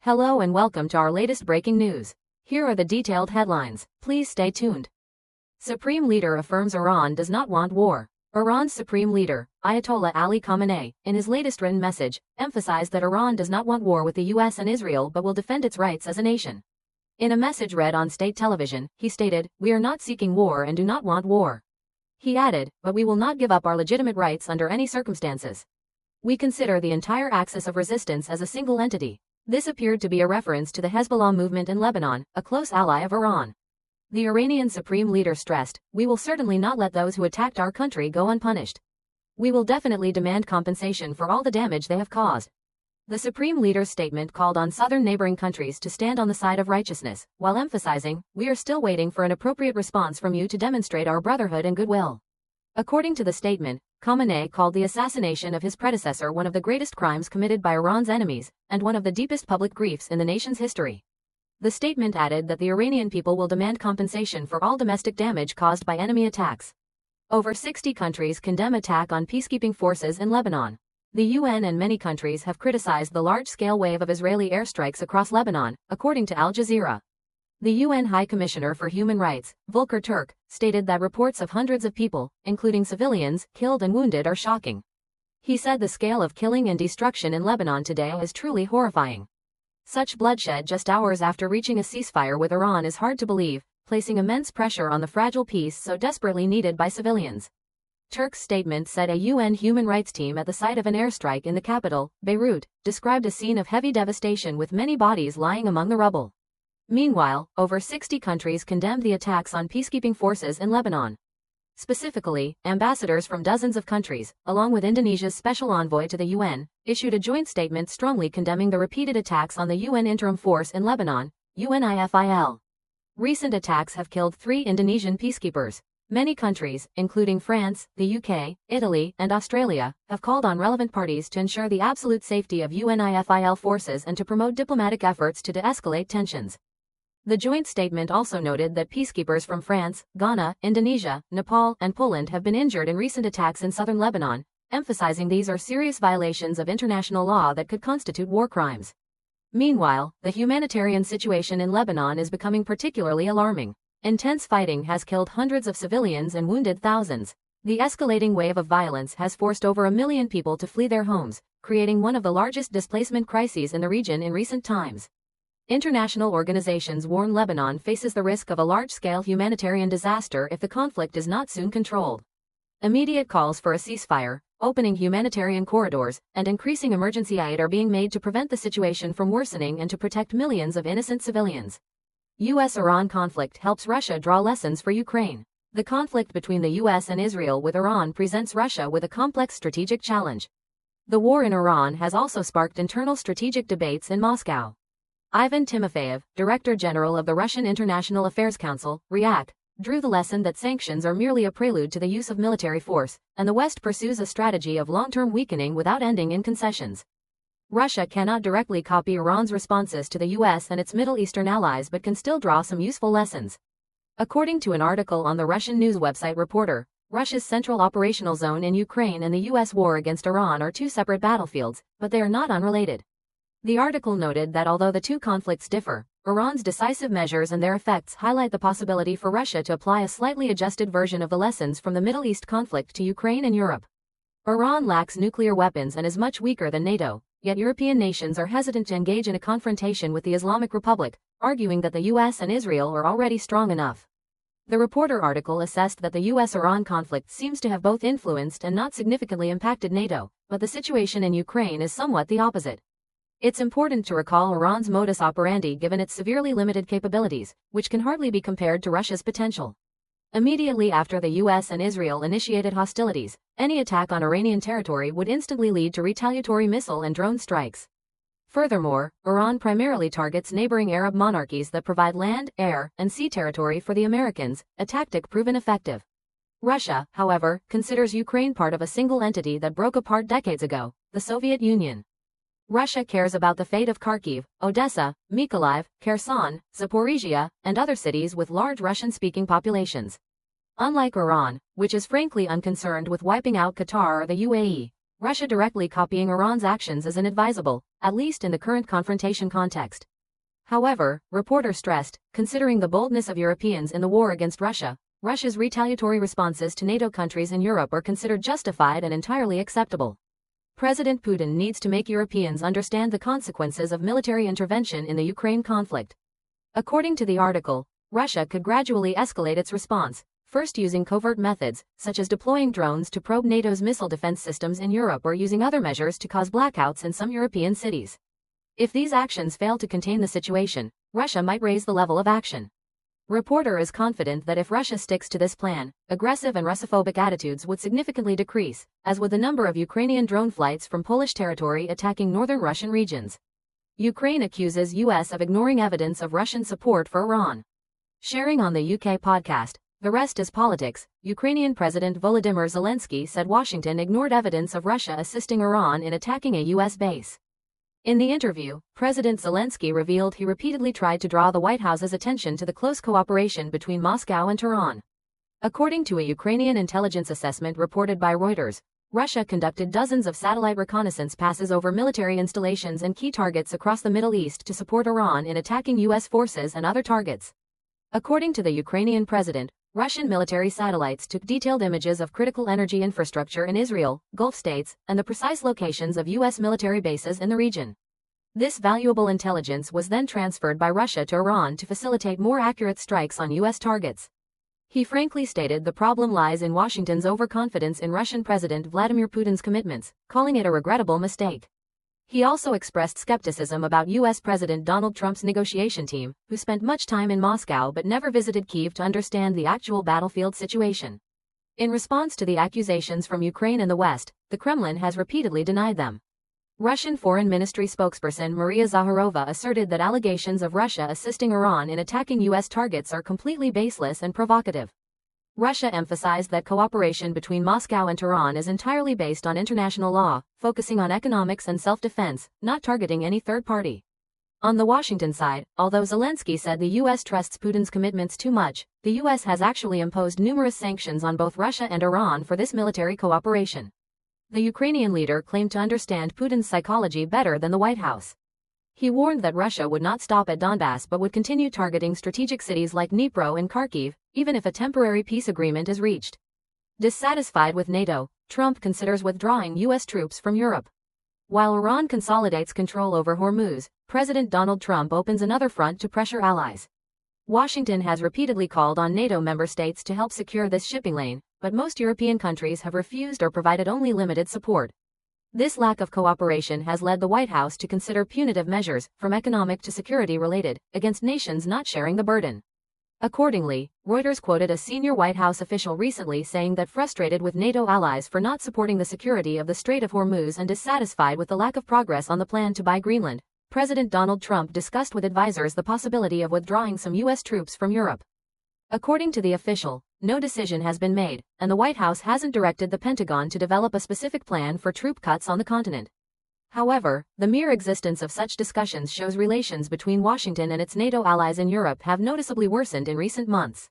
Hello and welcome to our latest breaking news. Here are the detailed headlines. Please stay tuned. Supreme Leader affirms Iran does not want war. Iran's Supreme Leader, Ayatollah Ali Khamenei, in his latest written message, emphasized that Iran does not want war with the US and Israel but will defend its rights as a nation. In a message read on state television, he stated, "We are not seeking war and do not want war." He added, "But we will not give up our legitimate rights under any circumstances. We consider the entire axis of resistance as a single entity." This appeared to be a reference to the Hezbollah movement in Lebanon, a close ally of Iran. The Iranian Supreme Leader stressed, "We will certainly not let those who attacked our country go unpunished. We will definitely demand compensation for all the damage they have caused." The Supreme Leader's statement called on southern neighboring countries to stand on the side of righteousness, while emphasizing, "We are still waiting for an appropriate response from you to demonstrate our brotherhood and goodwill." According to the statement, Khamenei called the assassination of his predecessor one of the greatest crimes committed by Iran's enemies, and one of the deepest public griefs in the nation's history. The statement added that the Iranian people will demand compensation for all domestic damage caused by enemy attacks. Over 60 countries condemn attack on peacekeeping forces in Lebanon. The UN and many countries have criticized the large-scale wave of Israeli airstrikes across Lebanon, according to Al Jazeera. The UN High Commissioner for Human Rights, Volker Turk, stated that reports of hundreds of people, including civilians, killed and wounded are shocking. He said the scale of killing and destruction in Lebanon today is truly horrifying. Such bloodshed just hours after reaching a ceasefire with Iran is hard to believe, placing immense pressure on the fragile peace so desperately needed by civilians. Turk's statement said a UN human rights team at the site of an airstrike in the capital, Beirut, described a scene of heavy devastation with many bodies lying among the rubble. Meanwhile, over 60 countries condemned the attacks on peacekeeping forces in Lebanon. Specifically, ambassadors from dozens of countries, along with Indonesia's special envoy to the UN, issued a joint statement strongly condemning the repeated attacks on the UN interim force in Lebanon, UNIFIL. Recent attacks have killed 3 Indonesian peacekeepers. Many countries, including France, the UK, Italy, and Australia, have called on relevant parties to ensure the absolute safety of UNIFIL forces and to promote diplomatic efforts to de-escalate tensions. The joint statement also noted that peacekeepers from France, Ghana, Indonesia, Nepal, and Poland have been injured in recent attacks in southern Lebanon, emphasizing these are serious violations of international law that could constitute war crimes. Meanwhile, the humanitarian situation in Lebanon is becoming particularly alarming. Intense fighting has killed hundreds of civilians and wounded thousands. The escalating wave of violence has forced over 1 million people to flee their homes, creating one of the largest displacement crises in the region in recent times. International organizations warn Lebanon faces the risk of a large-scale humanitarian disaster if the conflict is not soon controlled. Immediate calls for a ceasefire, opening humanitarian corridors, and increasing emergency aid are being made to prevent the situation from worsening and to protect millions of innocent civilians. US-Iran conflict helps Russia draw lessons for Ukraine. The conflict between the US and Israel with Iran presents Russia with a complex strategic challenge. The war in Iran has also sparked internal strategic debates in Moscow. Ivan Timofeyev, Director General of the Russian International Affairs Council, RIAC, drew the lesson that sanctions are merely a prelude to the use of military force, and the West pursues a strategy of long-term weakening without ending in concessions. Russia cannot directly copy Iran's responses to the US and its Middle Eastern allies but can still draw some useful lessons. According to an article on the Russian news website Reporter, Russia's Central Operational Zone in Ukraine and the US war against Iran are 2 separate battlefields, but they are not unrelated. The article noted that although the 2 conflicts differ, Iran's decisive measures and their effects highlight the possibility for Russia to apply a slightly adjusted version of the lessons from the Middle East conflict to Ukraine and Europe. Iran lacks nuclear weapons and is much weaker than NATO, yet European nations are hesitant to engage in a confrontation with the Islamic Republic, arguing that the US and Israel are already strong enough. The Reporter article assessed that the US-Iran conflict seems to have both influenced and not significantly impacted NATO, but the situation in Ukraine is somewhat the opposite. It's important to recall Iran's modus operandi given its severely limited capabilities, which can hardly be compared to Russia's potential. Immediately after the US and Israel initiated hostilities, any attack on Iranian territory would instantly lead to retaliatory missile and drone strikes. Furthermore, Iran primarily targets neighboring Arab monarchies that provide land, air, and sea territory for the Americans, a tactic proven effective. Russia, however, considers Ukraine part of a single entity that broke apart decades ago, the Soviet Union. Russia cares about the fate of Kharkiv, Odessa, Mykolaiv, Kherson, Zaporizhia, and other cities with large Russian-speaking populations. Unlike Iran, which is frankly unconcerned with wiping out Qatar or the UAE, Russia directly copying Iran's actions is inadvisable, at least in the current confrontation context. However, reporters stressed, considering the boldness of Europeans in the war against Russia, Russia's retaliatory responses to NATO countries in Europe are considered justified and entirely acceptable. President Putin needs to make Europeans understand the consequences of military intervention in the Ukraine conflict. According to the article, Russia could gradually escalate its response, first using covert methods, such as deploying drones to probe NATO's missile defense systems in Europe or using other measures to cause blackouts in some European cities. If these actions fail to contain the situation, Russia might raise the level of action. Reporter is confident that if Russia sticks to this plan, aggressive and Russophobic attitudes would significantly decrease, as would the number of Ukrainian drone flights from Polish territory attacking northern Russian regions. Ukraine accuses US of ignoring evidence of Russian support for Iran. Sharing on the UK podcast, The Rest is Politics, Ukrainian President Volodymyr Zelensky said Washington ignored evidence of Russia assisting Iran in attacking a US base. In the interview, President Zelensky revealed he repeatedly tried to draw the White House's attention to the close cooperation between Moscow and Tehran. According to a Ukrainian intelligence assessment reported by Reuters, Russia conducted dozens of satellite reconnaissance passes over military installations and key targets across the Middle East to support Iran in attacking U.S. forces and other targets. According to the Ukrainian president, Russian military satellites took detailed images of critical energy infrastructure in Israel, Gulf states, and the precise locations of U.S. military bases in the region. This valuable intelligence was then transferred by Russia to Iran to facilitate more accurate strikes on U.S. targets. He frankly stated the problem lies in Washington's overconfidence in Russian President Vladimir Putin's commitments, calling it a regrettable mistake. He also expressed skepticism about U.S. President Donald Trump's negotiation team, who spent much time in Moscow but never visited Kyiv to understand the actual battlefield situation. In response to the accusations from Ukraine and the West, the Kremlin has repeatedly denied them. Russian Foreign Ministry spokesperson Maria Zakharova asserted that allegations of Russia assisting Iran in attacking U.S. targets are completely baseless and provocative. Russia emphasized that cooperation between Moscow and Tehran is entirely based on international law, focusing on economics and self-defense, not targeting any third party. On the Washington side, although Zelensky said the U.S. trusts Putin's commitments too much, the U.S. has actually imposed numerous sanctions on both Russia and Iran for this military cooperation. The Ukrainian leader claimed to understand Putin's psychology better than the White House. He warned that Russia would not stop at Donbass but would continue targeting strategic cities like Dnipro and Kharkiv, even if a temporary peace agreement is reached. Dissatisfied with NATO, Trump considers withdrawing U.S. troops from Europe. While Iran consolidates control over Hormuz, President Donald Trump opens another front to pressure allies. Washington has repeatedly called on NATO member states to help secure this shipping lane, but most European countries have refused or provided only limited support. This lack of cooperation has led the White House to consider punitive measures, from economic to security-related, against nations not sharing the burden. Accordingly, Reuters quoted a senior White House official recently saying that frustrated with NATO allies for not supporting the security of the Strait of Hormuz and dissatisfied with the lack of progress on the plan to buy Greenland, President Donald Trump discussed with advisors the possibility of withdrawing some U.S. troops from Europe. According to the official, no decision has been made, and the White House hasn't directed the Pentagon to develop a specific plan for troop cuts on the continent. However, the mere existence of such discussions shows relations between Washington and its NATO allies in Europe have noticeably worsened in recent months.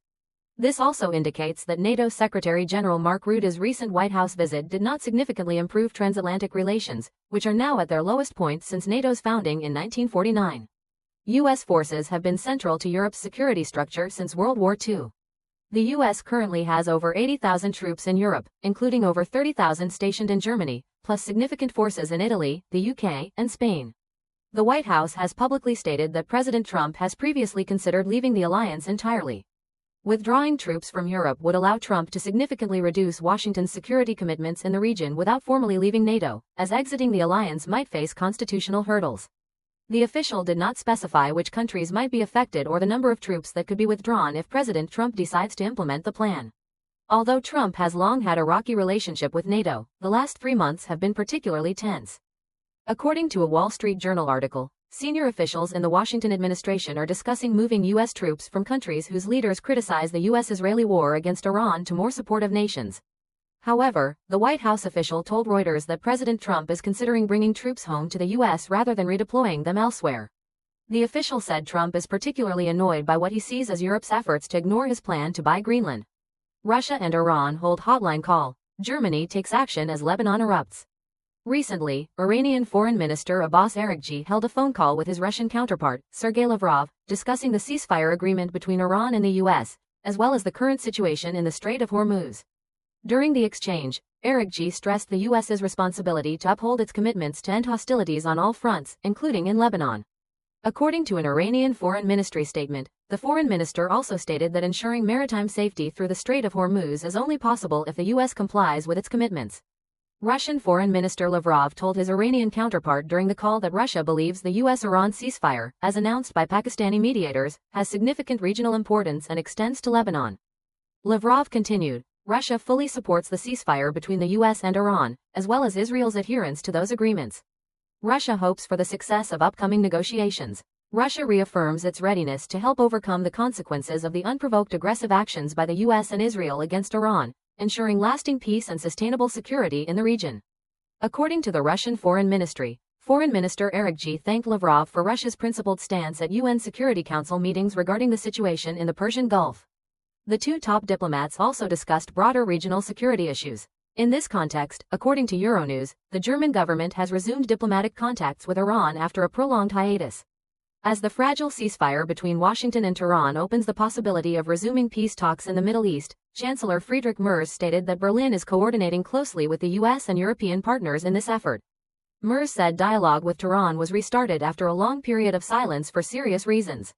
This also indicates that NATO Secretary General Mark Rutte's recent White House visit did not significantly improve transatlantic relations, which are now at their lowest point since NATO's founding in 1949. U.S. forces have been central to Europe's security structure since World War II. The U.S. currently has over 80,000 troops in Europe, including over 30,000 stationed in Germany, plus significant forces in Italy, the UK, and Spain. The White House has publicly stated that President Trump has previously considered leaving the alliance entirely. Withdrawing troops from Europe would allow Trump to significantly reduce Washington's security commitments in the region without formally leaving NATO, as exiting the alliance might face constitutional hurdles. The official did not specify which countries might be affected or the number of troops that could be withdrawn if President Trump decides to implement the plan. Although Trump has long had a rocky relationship with NATO, the last 3 months have been particularly tense. According to a Wall Street Journal article, senior officials in the Washington administration are discussing moving U.S. troops from countries whose leaders criticize the U.S.-Israeli war against Iran to more supportive nations. However, the White House official told Reuters that President Trump is considering bringing troops home to the U.S. rather than redeploying them elsewhere. The official said Trump is particularly annoyed by what he sees as Europe's efforts to ignore his plan to buy Greenland. Russia and Iran hold hotline call. Germany takes action as Lebanon erupts. Recently, Iranian Foreign Minister Abbas Araghchi held a phone call with his Russian counterpart, Sergei Lavrov, discussing the ceasefire agreement between Iran and the U.S., as well as the current situation in the Strait of Hormuz. During the exchange, Araghchi stressed the U.S.'s responsibility to uphold its commitments to end hostilities on all fronts, including in Lebanon. According to an Iranian Foreign Ministry statement, the foreign minister also stated that ensuring maritime safety through the Strait of Hormuz is only possible if the U.S. complies with its commitments. Russian Foreign Minister Lavrov told his Iranian counterpart during the call that Russia believes the U.S.-Iran ceasefire, as announced by Pakistani mediators, has significant regional importance and extends to Lebanon. Lavrov continued, Russia fully supports the ceasefire between the U.S. and Iran, as well as Israel's adherence to those agreements. Russia hopes for the success of upcoming negotiations. Russia reaffirms its readiness to help overcome the consequences of the unprovoked aggressive actions by the U.S. and Israel against Iran, ensuring lasting peace and sustainable security in the region. According to the Russian Foreign Ministry, Foreign Minister Araghchi thanked Lavrov for Russia's principled stance at UN Security Council meetings regarding the situation in the Persian Gulf. The two top diplomats also discussed broader regional security issues. In this context, according to Euronews, the German government has resumed diplomatic contacts with Iran after a prolonged hiatus. As the fragile ceasefire between Washington and Tehran opens the possibility of resuming peace talks in the Middle East, Chancellor Friedrich Merz stated that Berlin is coordinating closely with the U.S. and European partners in this effort. Merz said dialogue with Tehran was restarted after a long period of silence for serious reasons.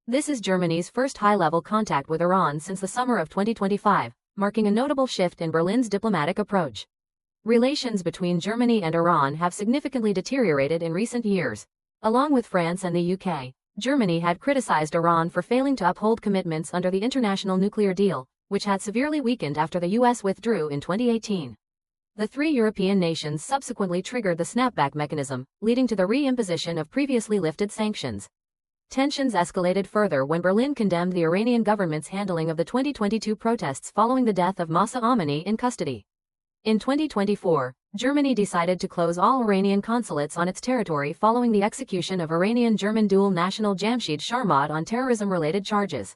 This is Germany's first high-level contact with Iran since the summer of 2025, marking a notable shift in Berlin's diplomatic approach. Relations between Germany and Iran have significantly deteriorated in recent years. Along with France and the UK, Germany had criticized Iran for failing to uphold commitments under the international nuclear deal, which had severely weakened after the U.S. withdrew in 2018. The three European nations subsequently triggered the snapback mechanism, leading to the re-imposition of previously lifted sanctions. Tensions escalated further when Berlin condemned the Iranian government's handling of the 2022 protests following the death of Mojtaba Khamenei in custody. In 2024, Germany decided to close all Iranian consulates on its territory following the execution of Iranian-German dual national Jamshid Sharmad on terrorism-related charges.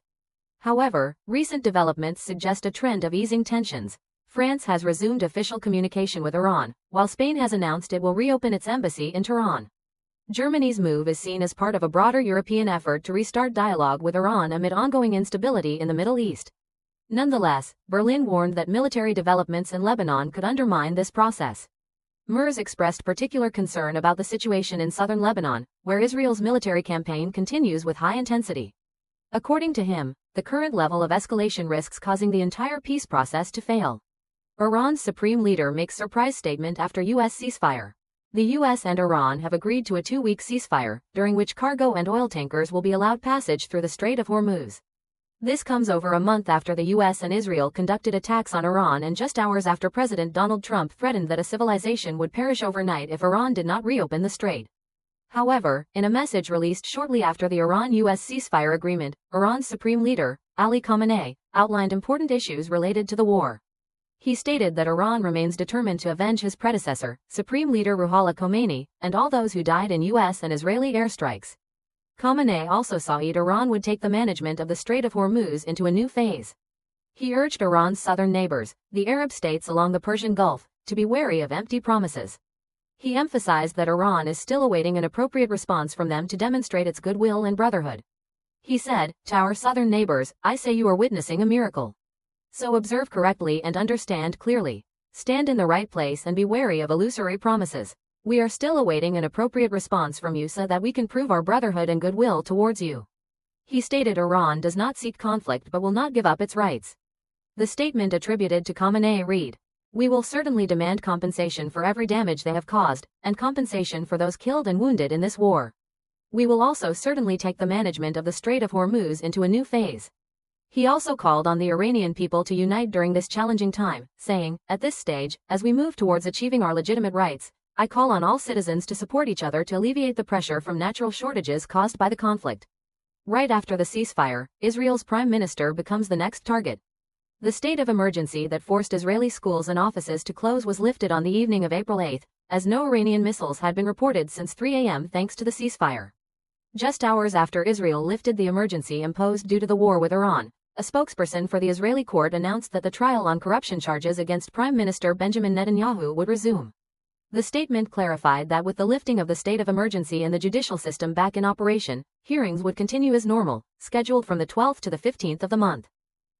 However, recent developments suggest a trend of easing tensions. France has resumed official communication with Iran, while Spain has announced it will reopen its embassy in Tehran. Germany's move is seen as part of a broader European effort to restart dialogue with Iran amid ongoing instability in the Middle East. Nonetheless, Berlin warned that military developments in Lebanon could undermine this process. Merz expressed particular concern about the situation in southern Lebanon, where Israel's military campaign continues with high intensity. According to him, the current level of escalation risks causing the entire peace process to fail. Iran's supreme leader makes surprise statement after U.S. ceasefire. The U.S. and Iran have agreed to a 2-week ceasefire, during which cargo and oil tankers will be allowed passage through the Strait of Hormuz. This comes over a month after the U.S. and Israel conducted attacks on Iran and just hours after President Donald Trump threatened that a civilization would perish overnight if Iran did not reopen the strait. However, in a message released shortly after the Iran-U.S. ceasefire agreement, Iran's supreme leader, Ali Khamenei, outlined important issues related to the war. He stated that Iran remains determined to avenge his predecessor, Supreme Leader Ruhollah Khomeini, and all those who died in U.S. and Israeli airstrikes. Khamenei also saw Iran would take the management of the Strait of Hormuz into a new phase. He urged Iran's southern neighbors, the Arab states along the Persian Gulf, to be wary of empty promises. He emphasized that Iran is still awaiting an appropriate response from them to demonstrate its goodwill and brotherhood. He said, "To our southern neighbors, I say you are witnessing a miracle. So observe correctly and understand clearly. Stand in the right place and be wary of illusory promises. We are still awaiting an appropriate response from you so that we can prove our brotherhood and goodwill towards you." He stated Iran does not seek conflict but will not give up its rights. The statement attributed to Khamenei read, "We will certainly demand compensation for every damage they have caused, and compensation for those killed and wounded in this war. We will also certainly take the management of the Strait of Hormuz into a new phase." He also called on the Iranian people to unite during this challenging time, saying, "At this stage, as we move towards achieving our legitimate rights, I call on all citizens to support each other to alleviate the pressure from natural shortages caused by the conflict." Right after the ceasefire, Israel's prime minister becomes the next target. The state of emergency that forced Israeli schools and offices to close was lifted on the evening of April 8, as no Iranian missiles had been reported since 3 a.m. thanks to the ceasefire. Just hours after Israel lifted the emergency imposed due to the war with Iran, a spokesperson for the Israeli court announced that the trial on corruption charges against Prime Minister Benjamin Netanyahu would resume. The statement clarified that with the lifting of the state of emergency and the judicial system back in operation, hearings would continue as normal, scheduled from the 12th to the 15th of the month.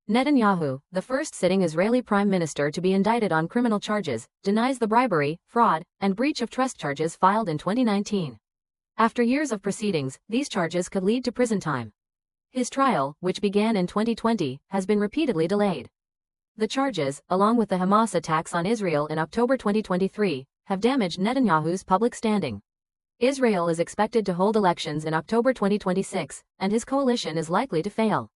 Netanyahu, the first sitting Israeli prime minister to be indicted on criminal charges, denies the bribery, fraud, and breach of trust charges filed in 2019. After years of proceedings, these charges could lead to prison time. His trial, which began in 2020, has been repeatedly delayed. The charges, along with the Hamas attacks on Israel in October 2023, have damaged Netanyahu's public standing. Israel is expected to hold elections in October 2026, and his coalition is likely to fail.